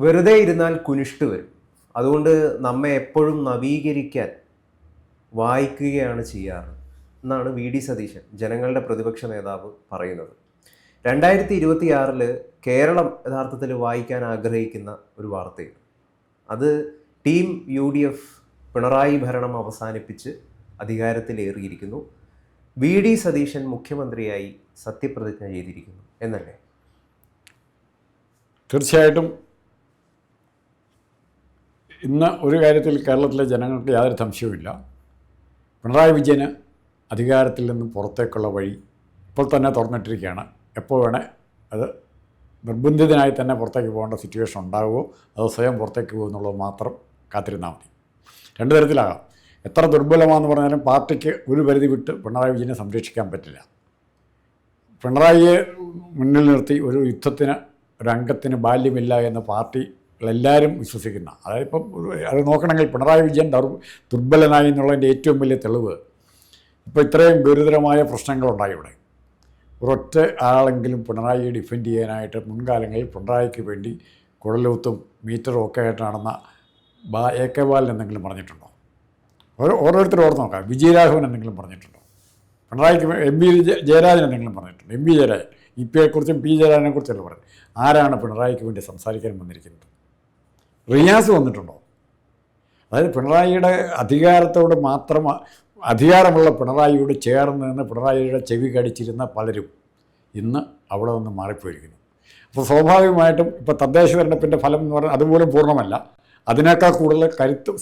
വെറുതെ ഇരുന്നാൽ കുനിഷ്ട് വരും. അതുകൊണ്ട് നമ്മെ എപ്പോഴും നവീകരിക്കാൻ വായിക്കുകയാണ് ചെയ്യാറ് എന്നാണ് വി.ഡി. സതീശൻ, ജനങ്ങളുടെ പ്രതിപക്ഷ നേതാവ്, പറയുന്നത്. 2026 കേരളം യഥാർത്ഥത്തിൽ വായിക്കാൻ ആഗ്രഹിക്കുന്ന ഒരു വാർത്തയാണ്. അത് ടീം UDF പിണറായി ഭരണം അവസാനിപ്പിച്ച് അധികാരത്തിലേറിയിരിക്കുന്നു. വി.ഡി. സതീശൻ മുഖ്യമന്ത്രിയായി സത്യപ്രതിജ്ഞ ചെയ്തിരിക്കുന്നു എന്നല്ലേ? തീർച്ചയായിട്ടും ഇന്ന് ഒരു കാര്യത്തിൽ കേരളത്തിലെ ജനങ്ങൾക്ക് യാതൊരു സംശയവുമില്ല. പിണറായി വിജയന് അധികാരത്തിൽ നിന്നും പുറത്തേക്കുള്ള വഴി ഇപ്പോൾ തന്നെ തുറന്നിട്ടിരിക്കുകയാണ്. എപ്പോൾ വേണേ അത് നിർബന്ധിതനായി തന്നെ പുറത്തേക്ക് പോകേണ്ട സിറ്റുവേഷൻ ഉണ്ടാകുമോ അതോ സ്വയം പുറത്തേക്ക് പോകുമെന്നുള്ളത് മാത്രം കാത്തിരുന്നാൽ മതി. രണ്ട് തരത്തിലാകാം. എത്ര ദുർബലമാണെന്ന് പറഞ്ഞാലും പാർട്ടിക്ക് ഒരു പരിധി വിട്ട് പിണറായി വിജയനെ സംരക്ഷിക്കാൻ പറ്റില്ല. പിണറായിയെ മുന്നിൽ നിർത്തി ഒരു യുദ്ധത്തിന് ഒരംഗത്തിന് ബാല്യമില്ല എന്ന് പാർട്ടികളെല്ലാവരും വിശ്വസിക്കുന്ന, അതായത് ഇപ്പം അത് നോക്കണമെങ്കിൽ പിണറായി വിജയൻ ദുർബലനായി എന്നുള്ളതിൻ്റെ ഏറ്റവും വലിയ തെളിവ് ഇപ്പോൾ ഇത്രയും ഗുരുതരമായ പ്രശ്നങ്ങളുണ്ടായി. ഇവിടെ ഒരൊറ്റ ആളെങ്കിലും പിണറായിയെ ഡിഫെൻഡ് ചെയ്യാനായിട്ട് മുൻകാലങ്ങളിൽ പിണറായിക്ക് വേണ്ടി കുഴലൂത്തും മീറ്ററും ഒക്കെ ആയിട്ട് നടന്ന AK ബാലൻ എന്തെങ്കിലും പറഞ്ഞിട്ടുണ്ടോ? ഓരോരുത്തരും ഓർത്ത് നോക്കാം. വിജയരാഘവൻ എന്തെങ്കിലും പറഞ്ഞിട്ടുണ്ടോ? പിണറായിക്ക് MP ജയരാജൻ എന്തെങ്കിലും പറഞ്ഞിട്ടുണ്ടോ? MP ജയരാജൻ ഇപ്പിയെക്കുറിച്ചും P ജയരാജനെക്കുറിച്ചല്ല പറഞ്ഞത്. ആരാണ് പിണറായിക്ക് വേണ്ടി സംസാരിക്കാൻ വന്നിരിക്കുന്നത്? റിയാസ് വന്നിട്ടുണ്ടോ? അതായത് പിണറായിയുടെ അധികാരത്തോട് മാത്രം അധികാരമുള്ള പിണറായിയോട് ചേർന്ന് നിന്ന് പിണറായിയുടെ ചെവി കടിച്ചിരുന്ന പലരും ഇന്ന് അവിടെ നിന്ന് മാറിപ്പോയിരിക്കുന്നു. അപ്പോൾ സ്വാഭാവികമായിട്ടും ഇപ്പോൾ തദ്ദേശ തെരഞ്ഞെടുപ്പിൻ്റെ ഫലം എന്ന് പറഞ്ഞാൽ അതുപോലും പൂർണ്ണമല്ല. അതിനേക്കാൾ കൂടുതൽ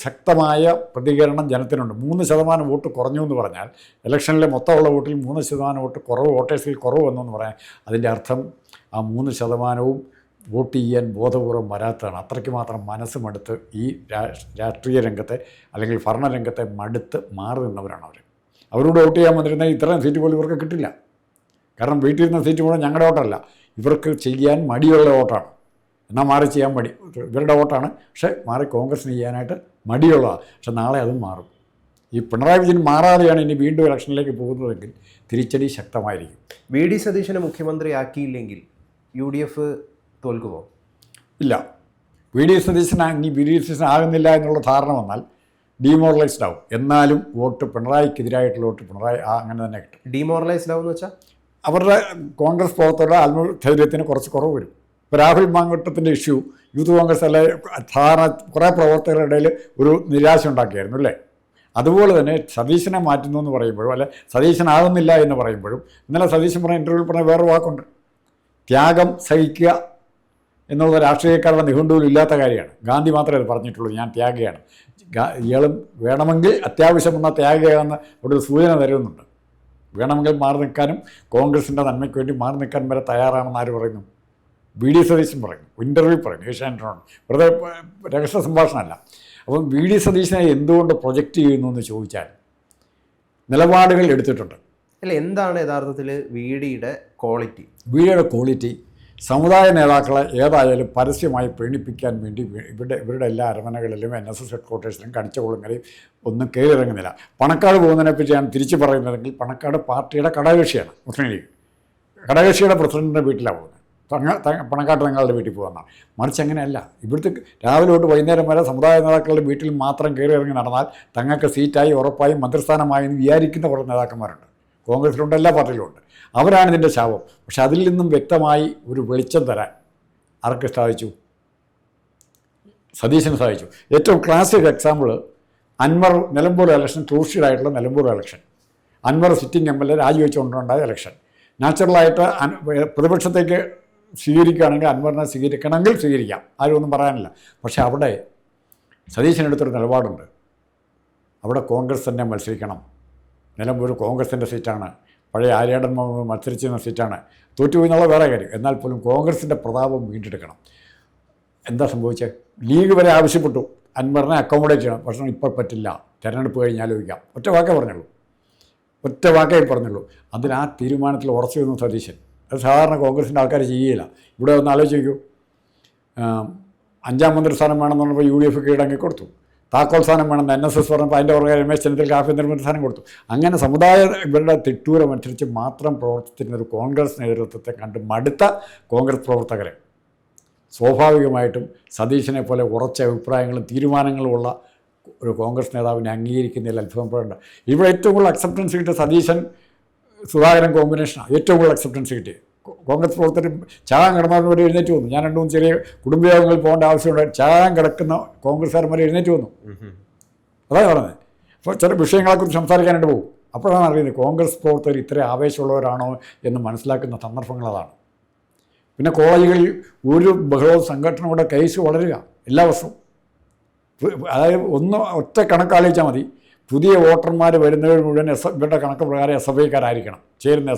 ശക്തമായ പ്രതികരണം ജനത്തിനുണ്ട്. 3% വോട്ട് കുറഞ്ഞു എന്ന് പറഞ്ഞാൽ, ഇലക്ഷനിലെ മൊത്തമുള്ള വോട്ടിൽ 3% വോട്ട് കുറവ്, വോട്ടേഴ്സിൽ കുറവ് വന്നു പറയാൻ അതിൻ്റെ അർത്ഥം ആ 3%വും വോട്ട് ചെയ്യാൻ ബോധപൂർവം വരാത്തതാണ്. അത്രയ്ക്ക് മാത്രം മനസ്സ് മടുത്ത് ഈ രാഷ്ട്രീയ രംഗത്തെ അല്ലെങ്കിൽ ഭരണരംഗത്തെ മടുത്ത് മാറി നിന്നവരാണ് അവർ. അവരോട് വോട്ട് ചെയ്യാൻ വന്നിരുന്നാൽ ഇത്രയും സീറ്റ് പോലും ഇവർക്ക് കിട്ടില്ല. കാരണം വീട്ടിലിരുന്ന സീറ്റ് മുഴുവൻ ഞങ്ങളുടെ വോട്ടല്ല, ഇവർക്ക് ചെയ്യാൻ മടിയുള്ള വോട്ടാണ്. എന്നാൽ മാറി ചെയ്യാൻ മടി ഇവരുടെ വോട്ടാണ്, പക്ഷേ മാറി കോൺഗ്രസിന് ചെയ്യാനായിട്ട് മടിയുള്ളതാണ്. പക്ഷെ നാളെ അതും മാറും. ഈ പിണറായി വിജയൻ മാറാതെയാണ് ഇനി വീണ്ടും ഇലക്ഷനിലേക്ക് പോകുന്നതെങ്കിൽ തിരിച്ചടി ശക്തമായിരിക്കും. വി.ഡി. സതീശനെ മുഖ്യമന്ത്രിയാക്കിയില്ലെങ്കിൽ UDF തോൽക്കുമോ? ഇല്ല. വി.ഡി. സതീശൻ ആകുന്നില്ല എന്നുള്ള ധാരണ വന്നാൽ ഡീമോറലൈസ്ഡ് ആവും. എന്നാലും വോട്ട് പിണറായിക്കെതിരായിട്ടുള്ള വോട്ട് പിണറായി അങ്ങനെ തന്നെ കിട്ടും. ഡീമോറലൈസ്ഡ് ആവും എന്ന് വെച്ചാൽ അവരുടെ കോൺഗ്രസ് പ്രവർത്തകരുടെ ആത്മധൈര്യത്തിന് കുറച്ച് കുറവ് വരും. ഇപ്പോൾ രാഹുൽ മാങ്കൂട്ടത്തിൻ്റെ ഇഷ്യൂ യൂത്ത് കോൺഗ്രസ് അല്ലെ ധാരണ കുറേ പ്രവർത്തകരുടെ ഇടയിൽ ഒരു നിരാശ ഉണ്ടാക്കിയായിരുന്നു അല്ലേ? അതുപോലെ തന്നെ സതീശനെ മാറ്റുന്നു എന്ന് പറയുമ്പോഴും അല്ലെ സതീശനാകുന്നില്ല എന്ന് പറയുമ്പോഴും, ഇന്നലെ സതീശൻ പറഞ്ഞ ഇൻ്റർവ്യൂവിൽ പറഞ്ഞ വേറൊരു വാക്കുണ്ട്, ത്യാഗം സഹിക്കുക എന്നുള്ള രാഷ്ട്രീയക്കാരുടെ നിഘണ്ടുവിൽ ഇല്ലാത്ത കാര്യമാണ്. ഗാന്ധി മാത്രമേ അത് പറഞ്ഞിട്ടുള്ളൂ, ഞാൻ ത്യാഗിയാണ്. ഇയാളും വേണമെങ്കിൽ അത്യാവശ്യം വന്ന ത്യാഗിയാണെന്ന് ഒരു സൂചന തരുന്നുണ്ട്. വേണമെങ്കിൽ മാറി നിൽക്കാനും കോൺഗ്രസിൻ്റെ നന്മയ്ക്ക് വേണ്ടി മാറി നിൽക്കാൻ വരെ തയ്യാറാണെന്ന് ആര് പറയുന്നു? വി.ഡി. സതീശൻ പറയുന്നു, ഇൻ്റർവ്യൂ പറയുന്നു, ഏഷ്യാനെറ്റിനോട്. വെറുതെ രഹസ്യ സംഭാഷണമല്ല. അപ്പം വി.ഡി. സതീശനെ എന്തുകൊണ്ട് പ്രൊജക്റ്റ് ചെയ്യുന്നു എന്ന് ചോദിച്ചാൽ നിലപാടുകൾ എടുത്തിട്ടുണ്ട്. അല്ല, എന്താണ് യഥാർത്ഥത്തിൽ വി.ഡിയുടെ ക്വാളിറ്റി? വി.ഡിയുടെ ക്വാളിറ്റി സമുദായ നേതാക്കളെ ഏതായാലും പരസ്യമായി പ്രീണിപ്പിക്കാൻ വേണ്ടി ഇവരുടെ എല്ലാ അരമനകളിലും NSS ഹെഡ്ക്വാർട്ടേഴ്സിലും കണിച്ചകൊളുങ്ങരെയും ഒന്നും കയറിയിറങ്ങുന്നില്ല. പണക്കാട് പോകുന്നതിനെപ്പറ്റിയാണ് തിരിച്ചു പറയുന്നതെങ്കിൽ പണക്കാട് പാർട്ടിയുടെ ഘടകകക്ഷിയാണ്. മുസ്ലിം ലീഗ് ഘടകകക്ഷിയുടെ പ്രസിഡൻറ്റിൻ്റെ വീട്ടിലാണ് പോകുന്നത്. പണക്കാട്ട് തങ്ങളുടെ വീട്ടിൽ പോകുന്നതാണ്. മറിച്ച് അങ്ങനെയല്ല. ഇവിടുത്തെ രാവിലെ തൊട്ട് വൈകുന്നേരം വരെ സമുദായ നേതാക്കളുടെ വീട്ടിൽ മാത്രം കയറി ഇറങ്ങി നടന്നാൽ തങ്ങൾക്ക് സീറ്റായി ഉറപ്പായും മന്ത്രിസ്ഥാനമായി എന്ന് വിചാരിക്കുന്ന കുറേ നേതാക്കന്മാരുണ്ട്. കോൺഗ്രസിലുണ്ട്, എല്ലാ പാർട്ടിയിലുമുണ്ട്. അവരാണ് ഇതിൻ്റെ ശാപം. പക്ഷെ അതിൽ നിന്നും വ്യക്തമായി ഒരു വെളിച്ചം തരാൻ ആർക്ക് സാധിച്ചു? സതീശന് സാധിച്ചു. ഏറ്റവും classic example Anwar Nilambur election, ക്രൂഷ്യലായിട്ടുള്ള Nilambur election. Anwar sitting MLA രാജിവെച്ചുകൊണ്ടുണ്ടായ ഇലക്ഷൻ. നാച്ചുറലായിട്ട് പ്രതിപക്ഷത്തേക്ക് സ്വീകരിക്കുകയാണെങ്കിൽ അൻവറിനെ സ്വീകരിക്കണമെങ്കിൽ സ്വീകരിക്കാം, ആരും ഒന്നും പറയാനില്ല. പക്ഷേ അവിടെ സതീശനെടുത്തൊരു നിലപാടുണ്ട്. അവിടെ കോൺഗ്രസ് തന്നെ മത്സരിക്കണം. നിലമ്പൂർ കോൺഗ്രസിൻ്റെ സീറ്റാണ്, പഴയ ആര്യാടൻ മത്സരിച്ചിരുന്ന സീറ്റാണ്. തോറ്റുപോയി എന്നുള്ള വേറെ കാര്യം. എന്നാൽ പോലും കോൺഗ്രസിൻ്റെ പ്രതാപം വീണ്ടെടുക്കണം. എന്താ സംഭവിച്ചത്? ലീഗ് വരെ ആവശ്യപ്പെട്ടു അൻവറിനെ അക്കോമഡേറ്റ് ചെയ്യണം. പക്ഷേ ഇപ്പോൾ പറ്റില്ല, തിരഞ്ഞെടുപ്പ് കഴിഞ്ഞ് ആലോചിക്കാം. ഒറ്റ വാക്കേ പറഞ്ഞുള്ളൂ. അതിന് ആ തീരുമാനത്തിൽ ഉറച്ചു നിന്നു സതീശൻ. അത് സാധാരണ കോൺഗ്രസിൻ്റെ ആൾക്കാർ ചെയ്യുകയില്ല. ഇവിടെ ഒന്ന് ആലോചിച്ച് നോക്കൂ. 5ാം മന്ത്രിസ്ഥാനം വേണമെന്ന് പറഞ്ഞപ്പോൾ UDF കീഴടങ്ങി കൊടുത്തു. താക്കോൽ സ്ഥാനം വേണമെന്ന് NSS പറഞ്ഞപ്പോൾ അതിൻ്റെ പുറകെ രമേശ് ചെന്നിത്തല ആഭ്യന്തരമന്ത്രി സ്ഥാനം കൊടുത്തു. അങ്ങനെ സമുദായ ഇവരുടെ തിട്ടൂരമനുസരിച്ച് മാത്രം പ്രവർത്തിച്ചിരുന്ന ഒരു കോൺഗ്രസ് നേതൃത്വത്തെ കണ്ട് മടുത്ത കോൺഗ്രസ് പ്രവർത്തകരെ സ്വാഭാവികമായിട്ടും സതീശനെ പോലെ ഉറച്ച അഭിപ്രായങ്ങളും തീരുമാനങ്ങളുമുള്ള ഒരു കോൺഗ്രസ് നേതാവിനെ അംഗീകരിക്കുന്നതിൽ അത്ഭുതപ്പെടേണ്ട. ഇവിടെ ഏറ്റവും കൂടുതൽ അക്സെപ്റ്റൻസ് കിട്ടിയ സതീശൻ സുധാകരൻ കോമ്പിനേഷനാണ് ഏറ്റവും കൂടുതൽ അക്സെപ്റ്റൻസ് കിട്ടിയത്. കോൺഗ്രസ് പ്രവർത്തകർ ചാകാൻ കിടന്നവർ എഴുന്നേറ്റ് വന്നു. ഞാൻ 2-3 ചെറിയ കുടുംബയോഗങ്ങളിൽ പോകേണ്ട ആവശ്യമുണ്ട്. ചാകാൻ കിടക്കുന്ന കോൺഗ്രസ്സുകാരന്മാർ എഴുന്നേറ്റ് വന്നു. അതാണ് പറഞ്ഞത്. അപ്പോൾ ചില വിഷയങ്ങളെക്കുറിച്ച് സംസാരിക്കാനായിട്ട് പോകും. അപ്പോഴാണ് അറിയുന്നത് കോൺഗ്രസ് പ്രവർത്തകർ ഇത്ര ആവേശമുള്ളവരാണോ എന്ന് മനസ്സിലാക്കുന്ന സന്ദർഭങ്ങൾ അതാണ്. പിന്നെ കോളേജുകളിൽ ഒരു ബഹളവും സംഘടനയുടെ കേസ് വളരുക എല്ലാ വർഷവും. അതായത് ഒറ്റ കണക്കാലോചിച്ചാൽ മതി. പുതിയ വോട്ടർമാർ വരുന്നവർ മുഴുവൻ ഇവരുടെ കണക്ക് പ്രകാരം SFI ക്കാരായിരിക്കണം. ചേരുന്ന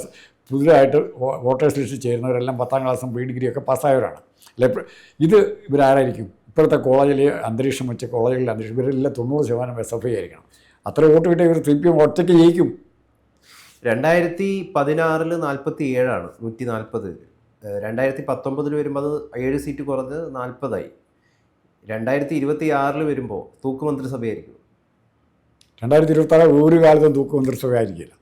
പുതിയതായിട്ട് വോട്ടേഴ്സ് ലിസ്റ്റിൽ ചേരുന്നവരെല്ലാം 10ാം ക്ലാസ്സും pre-degree ഒക്കെ പാസ്സായവരാണ്. അല്ലെ, ഇത് ഇവരാരായിരിക്കും? ഇപ്പോഴത്തെ കോളേജിലെ അന്തരീക്ഷം വെച്ച കോളേജുകളിലെ അന്തരീക്ഷം ഇവരെല്ലാം 90% SFI ആയിരിക്കണം. അത്ര വോട്ട് കിട്ടിയ ഇവർ CPM ഒറ്റയ്ക്ക് ജയിക്കും. 2016 47ആണ് 140. 2019 വരുമ്പോൾ അത് 7 സീറ്റ് കുറഞ്ഞ് 40ആയി. 2026 വരുമ്പോൾ തൂക്ക് മന്ത്രിസഭയായിരിക്കും. 2026 ഒരു കാലത്തും തൂക്ക് മന്ത്രിസഭ ആയിരിക്കില്ല.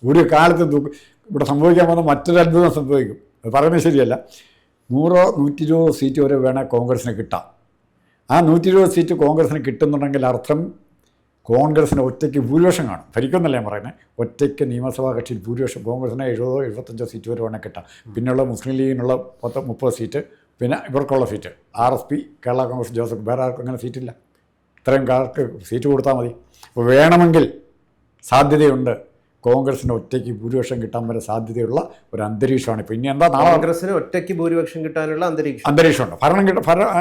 ഒരു കാലത്തും ഇവിടെ സംഭവിക്കാൻ പോകുന്ന മറ്റൊരു അത്ഭുതം സംഭവിക്കും. അത് പറയുന്നത് ശരിയല്ല. 100-120 സീറ്റ് വരെ വേണേൽ കോൺഗ്രസിന് കിട്ടാം. ആ 120 സീറ്റ് കോൺഗ്രസിന് കിട്ടുന്നുണ്ടെങ്കിൽ അർത്ഥം കോൺഗ്രസിന് ഒറ്റയ്ക്ക് ഭൂരിപക്ഷം കാണും. ഭരിക്കുമെന്നല്ല ഞാൻ പറയുന്നത്. ഒറ്റയ്ക്ക് നിയമസഭാ കക്ഷിയിൽ ഭൂരിപക്ഷം കോൺഗ്രസിന് 70-75 സീറ്റ് വരെ വേണേൽ കിട്ടാം. പിന്നെയുള്ള മുസ്ലിം ലീഗിനുള്ള 30 സീറ്റ്, പിന്നെ ഇവർക്കുള്ള seat RSP, Kerala Congress, Joseph, വേറെ ആർക്കും അങ്ങനെ സീറ്റില്ല. ഇത്രയും കാർക്ക് സീറ്റ് കൊടുത്താൽ മതി. അപ്പോൾ വേണമെങ്കിൽ സാധ്യതയുണ്ട് കോൺഗ്രസിന് ഒറ്റയ്ക്ക് ഭൂരിപക്ഷം കിട്ടാൻ വരെ സാധ്യതയുള്ള ഒരു അന്തരീക്ഷമാണ്. പിന്നെ എന്താ കോൺഗ്രസിന് ഒറ്റയ്ക്ക് ഭൂരിപക്ഷം കിട്ടാനുള്ള അന്തരീക്ഷമുണ്ട്.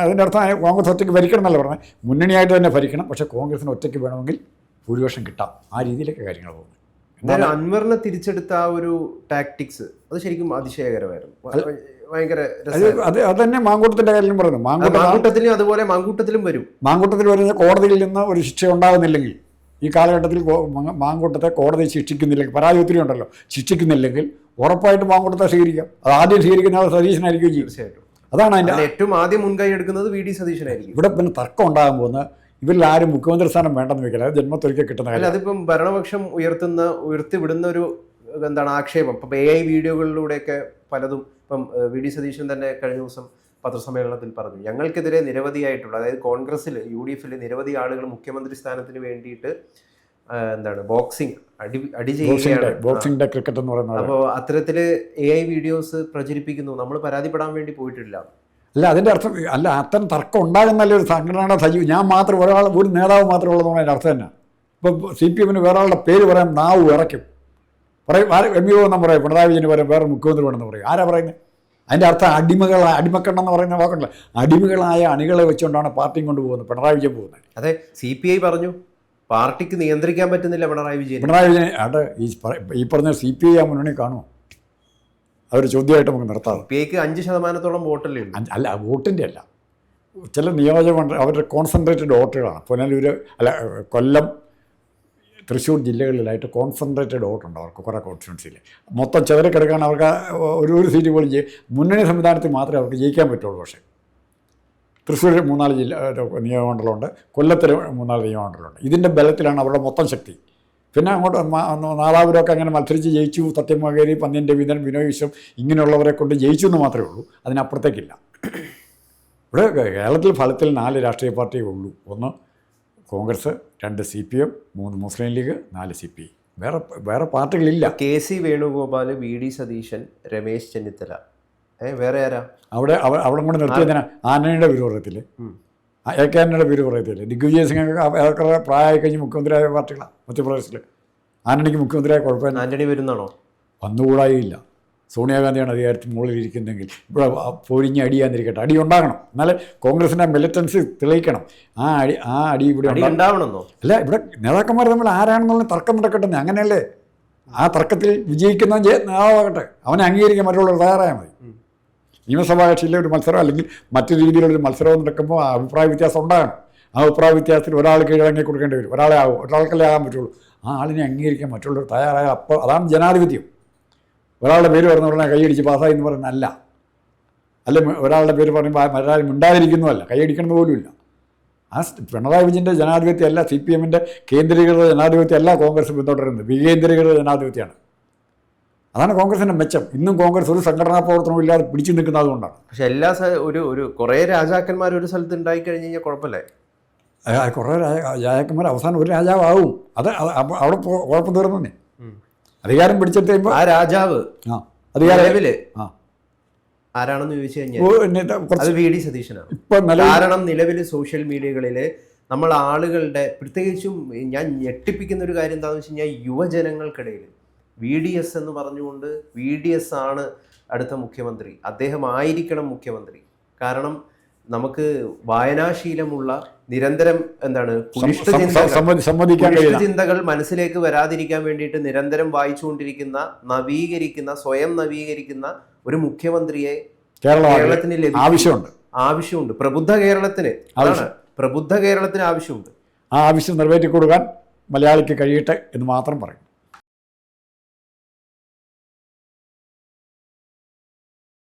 അതിൻ്റെ അർത്ഥം കോൺഗ്രസ് ഒറ്റയ്ക്ക് ഭരിക്കണം എന്നല്ല പറഞ്ഞത്. മുന്നണിയായിട്ട് തന്നെ ഭരിക്കണം. പക്ഷേ കോൺഗ്രസിന് ഒറ്റയ്ക്ക് വേണമെങ്കിൽ ഭൂരിപക്ഷം കിട്ടാം. ആ രീതിയിലൊക്കെ കാര്യങ്ങൾ പോകുന്നത്. എന്തായാലും അൻവറിനെ തിരിച്ചെടുത്ത ആ ഒരു ടാക്ടിക്സ് അത് ശരിക്കും അതിശയകരമായിരുന്നു. ഭയങ്കര അത് തന്നെ മാങ്കൂട്ടത്തിൻ്റെ കാര്യം പറയുന്നത്. മാങ്കൂട്ടത്തിലും അതുപോലെ മാങ്കൂട്ടത്തിലും വരും. മാങ്കൂട്ടത്തിൽ വരുന്ന കോടതിയിൽ നിന്ന് ഒരു ശിക്ഷ ഉണ്ടാകുന്നില്ലെങ്കിൽ, ഈ കാലഘട്ടത്തിൽ മാങ്കൂട്ടത്തെ കോടതി ശിക്ഷിക്കുന്നില്ലെങ്കിൽ, പരാജയത്തിലും ഉണ്ടല്ലോ, ശിക്ഷിക്കുന്നില്ലെങ്കിൽ ഉറപ്പായിട്ടും മാങ്കൂട്ടത്തെ സ്വീകരിക്കാം. അത് ആദ്യം സ്വീകരിക്കുന്ന ആൾ സതീശനായിരിക്കും. തീർച്ചയായിട്ടും അതാണ് അതിൻ്റെ ഏറ്റവും ആദ്യം മുൻകൈ എടുക്കുന്നത് VD സതീശനായിരിക്കും. ഇവിടെ പിന്നെ തർക്കം ഉണ്ടാകാൻ പോകുന്ന ഇവരിൽ ആരും മുഖ്യമന്ത്രി സ്ഥാനം വേണ്ടെന്ന് വെക്കില്ല. അത് ജന്മത്തൊരിക്കൽ കിട്ടുന്ന കാര്യം. അതിപ്പം ഭരണപക്ഷം ഉയർത്തിവിടുന്ന ഒരു എന്താണ് ആക്ഷേപം. ഇപ്പം AI വീഡിയോകളിലൂടെയൊക്കെ പലതും ഇപ്പം VD സതീശൻ തന്നെ കഴിഞ്ഞ ദിവസം പത്രസമ്മേളനത്തിൽ പറഞ്ഞു, ഞങ്ങൾക്കെതിരെ നിരവധിയായിട്ടുള്ള, അതായത് കോൺഗ്രസ്സിൽ UDF നിരവധി ആളുകൾ മുഖ്യമന്ത്രി സ്ഥാനത്തിന് വേണ്ടിയിട്ട് എന്താണ് അടി ചെയ്യുകയാണ്, ക്രിക്കറ്റ് എന്ന് പറയുന്നത്. അപ്പോൾ അത്തരത്തിൽ AI വീഡിയോസ് പ്രചരിപ്പിക്കുന്നു. നമ്മൾ പരാതിപ്പെടാൻ വേണ്ടി പോയിട്ടില്ല. അല്ല, അതിൻ്റെ അർത്ഥം അല്ല, അത്തരം തർക്കം ഉണ്ടാകുന്നല്ലേ ഒരു സംഘടനയുടെ സജീവം. ഞാൻ മാത്രം ഒരു നേതാവ് മാത്രമേ ഉള്ളതെന്നാണ് അതിൻ്റെ അർത്ഥം തന്നെ. ഇപ്പോൾ CPM വേറൊരാളുടെ പേര് പറയാൻ നാവ് വിറയ്ക്കും. പറയും MO എന്ന് പറയും, പിണറായി വിജയന് പറയും വേറെ മുഖ്യമന്ത്രി വേണമെന്ന് പറയും. ആരാ പറയുന്നത്? അതിൻ്റെ അർത്ഥം അടിമക്കണ്ണെന്ന് പറയുന്ന വാക്കുണ്ടല്ലോ, അടിമകളായ അണികളെ വെച്ചുകൊണ്ടാണ് പാർട്ടിയും കൊണ്ടുപോകുന്നത് പിണറായി വിജയൻ പോകുന്നത്. അതെ, CPI പറഞ്ഞു പാർട്ടിക്ക് നിയന്ത്രിക്കാൻ പറ്റുന്നില്ല പിണറായി വിജയൻ. അവിടെ ഈ പറഞ്ഞ CPI ആ മുന്നണി കാണുമോ? അതൊരു ചോദ്യമായിട്ട് നമുക്ക് നിർത്താം. CPIക്ക് 5% വോട്ടല്ലേ ഉള്ളൂ. അല്ല, വോട്ടിൻ്റെ അല്ല, ചില നിയോജകമണ്ഡലം അവരുടെ കോൺസെൻട്രേറ്റഡ് വോട്ടുകളാണ്. പുനലൂർ, കൊല്ലം, തൃശ്ശൂർ ജില്ലകളിലായിട്ട് കോൺസെൻട്രേറ്റഡ് വോട്ടുണ്ട് അവർക്ക് കുറേ കോൺസ്റ്റിറ്റ്യുവൻസിയിൽ. മൊത്തം ചെതറിക്കിടക്കാൻ അവർക്ക് ഒരു സീറ്റ് പോലും മുന്നണി സംവിധാനത്തിൽ മാത്രമേ അവർക്ക് ജയിക്കാൻ പറ്റുള്ളൂ. പക്ഷേ തൃശ്ശൂർ 3-4 നിയമമണ്ഡലമുണ്ട്, കൊല്ലത്തിൽ 3-4 നിയമമണ്ഡലമുണ്ട്. ഇതിൻ്റെ ബലത്തിലാണ് അവരുടെ മൊത്തം ശക്തി. പിന്നെ അങ്ങോട്ട് നാദാപുരമൊക്കെ അങ്ങനെ മത്സരിച്ച് ജയിച്ചു. സത്യമകേരി, പന്ന്യൻ രവീന്ദ്രൻ, ബിനോയ് വിശ്വം ഇങ്ങനെയുള്ളവരെ കൊണ്ട് ജയിച്ചു എന്ന് മാത്രമേ ഉള്ളൂ. അതിനപ്പുറത്തേക്കില്ല. ഇവിടെ കേരളത്തിൽ ഫലത്തിൽ 4 രാഷ്ട്രീയ പാർട്ടിയേ ഉള്ളൂ. 1 കോൺഗ്രസ്, 2 CPM, 3 മുസ്ലിം ലീഗ്, 4 CPI. വേറെ പാർട്ടികളില്ല. KC വേണുഗോപാൽ, VD സതീശൻ, രമേശ് ചെന്നിത്തല, വേറെ ആരാ അവിടെ കൊണ്ട് നിർത്തിയതിനാ? ആന്റണിയുടെ പേര് പറയത്തില്ലേ, AK ആന്റണിയുടെ പേര് പറയത്തില്ലേ, ദിഗ്വിജയ് സിംഗ് ഏറെ പ്രായമായി കഴിഞ്ഞ് മുഖ്യമന്ത്രിയായ പാർട്ടികളാണ് മധ്യപ്രദേശിൽ. ആന്റണിക്ക് മുഖ്യമന്ത്രിയായ കുഴപ്പമില്ല. ആന്റണി വരുന്നാണോ? വന്നുകൂടായില്ല. സോണിയാഗാന്ധിയാണ് അധികാരത്തിൽ മുകളിലിരിക്കുന്നെങ്കിൽ ഇവിടെ പൊരിഞ്ഞ് അടിയാന്നിരിക്കട്ടെ, അടി ഉണ്ടാകണം. എന്നാലേ കോൺഗ്രസിൻ്റെ മിലിറ്റൻസി തെളിയിക്കണം. ആ അടി ഇവിടെ ഉണ്ടാവണമെന്നോ? അല്ല, ഇവിടെ നേതാക്കന്മാർ തമ്മിൽ ആരാണെന്നുള്ള തർക്കം നടക്കട്ടെ. അങ്ങനെയല്ലേ ആ തർക്കത്തിൽ വിജയിക്കുന്ന നേതാവാകട്ടെ, അവനെ അംഗീകരിക്കാൻ മറ്റുള്ളവർ തയ്യാറായാൽ മതി. നിയമസഭാ കക്ഷിയിലെ ഒരു മത്സരം അല്ലെങ്കിൽ മറ്റു രീതിയിലുള്ളൊരു മത്സരം നടക്കുമ്പോൾ അഭിപ്രായ വ്യത്യാസം ഉണ്ടാകണം. ആ അഭിപ്രായ വ്യത്യാസത്തിൽ ഒരാൾ കീഴടങ്ങി കൊടുക്കേണ്ടി വരും. ഒരാൾക്കല്ലേ ആകാൻ പറ്റുള്ളൂ. ആ ആളിനെ അംഗീകരിക്കാൻ മറ്റുള്ളവർ തയ്യാറായ അപ്പോൾ അതാണ് ജനാധിപത്യം. ഒരാളുടെ പേര് പറഞ്ഞ ഉടനെ കൈയടിച്ച് പാസ്സായി എന്ന് പറയുന്നതല്ല. അല്ല, ഒരാളുടെ പേര് പറയുമ്പോൾ മറ്റൊരാൾ മിണ്ടാതിരിക്കുന്നതല്ല, കൈയടിക്കണമെന്ന് പോലുമില്ല. ആ പിണറായി വിജയൻ്റെ ജനാധിപത്യം അല്ല, CPM കേന്ദ്രീകൃത ജനാധിപത്യം അല്ല കോൺഗ്രസ് പിന്തുടരുന്നത്. വികേന്ദ്രീകൃത ജനാധിപത്യമാണ്. അതാണ് കോൺഗ്രസിൻ്റെ മെച്ചം. ഇന്നും കോൺഗ്രസ് ഒരു സംഘടനാ പ്രവർത്തനവും ഇല്ലാതെ പിടിച്ചു നിൽക്കുന്നത് അതുകൊണ്ടാണ്. പക്ഷെ ഒരു കുറേ രാജാക്കന്മാർ ഒരു സ്ഥലത്ത് ഉണ്ടായി കഴിഞ്ഞ് കഴിഞ്ഞാൽ കുഴപ്പമില്ലേ? കുറേ രാജാക്കന്മാർ അവസാനം ഒരു രാജാവാകും. അത് അവിടെ കുഴപ്പം തീർന്നേ. അധികാരം പിടിച്ചിട്ട് കഴിയുമ്പോൾ ആ രാജാവ് അധികാരം നിലവില് ആരാണെന്ന് ചോദിച്ചു കഴിഞ്ഞാൽ അത് വി ഡി സതീശനാണ്. ഇപ്പം കാരണം നിലവിൽ സോഷ്യൽ മീഡിയകളിൽ നമ്മൾ ആളുകളുടെ, പ്രത്യേകിച്ചും ഞാൻ ഞെട്ടിപ്പിക്കുന്ന ഒരു കാര്യം എന്താണെന്ന് വെച്ച് കഴിഞ്ഞാൽ യുവജനങ്ങൾക്കിടയിൽ VDS എന്ന് പറഞ്ഞുകൊണ്ട് VDS ആണ് അടുത്ത മുഖ്യമന്ത്രി, അദ്ദേഹം ആയിരിക്കണം മുഖ്യമന്ത്രി. കാരണം നമുക്ക് വായനാശീലമുള്ള നിരന്തരം എന്താണ് ചിന്തകൾ മനസ്സിലേക്ക് വരാതിരിക്കാൻ വേണ്ടിയിട്ട് നിരന്തരം വായിച്ചുകൊണ്ടിരിക്കുന്ന സ്വയം നവീകരിക്കുന്ന ഒരു മുഖ്യമന്ത്രിയെ കേരളത്തിന് ആവശ്യമുണ്ട്. പ്രബുദ്ധ കേരളത്തിന് ആവശ്യമുണ്ട്. ആ ആവശ്യം നിറവേറ്റി കൊടുക്കാൻ മലയാളിക്ക് കഴിയട്ടെ എന്ന് മാത്രം പറയും.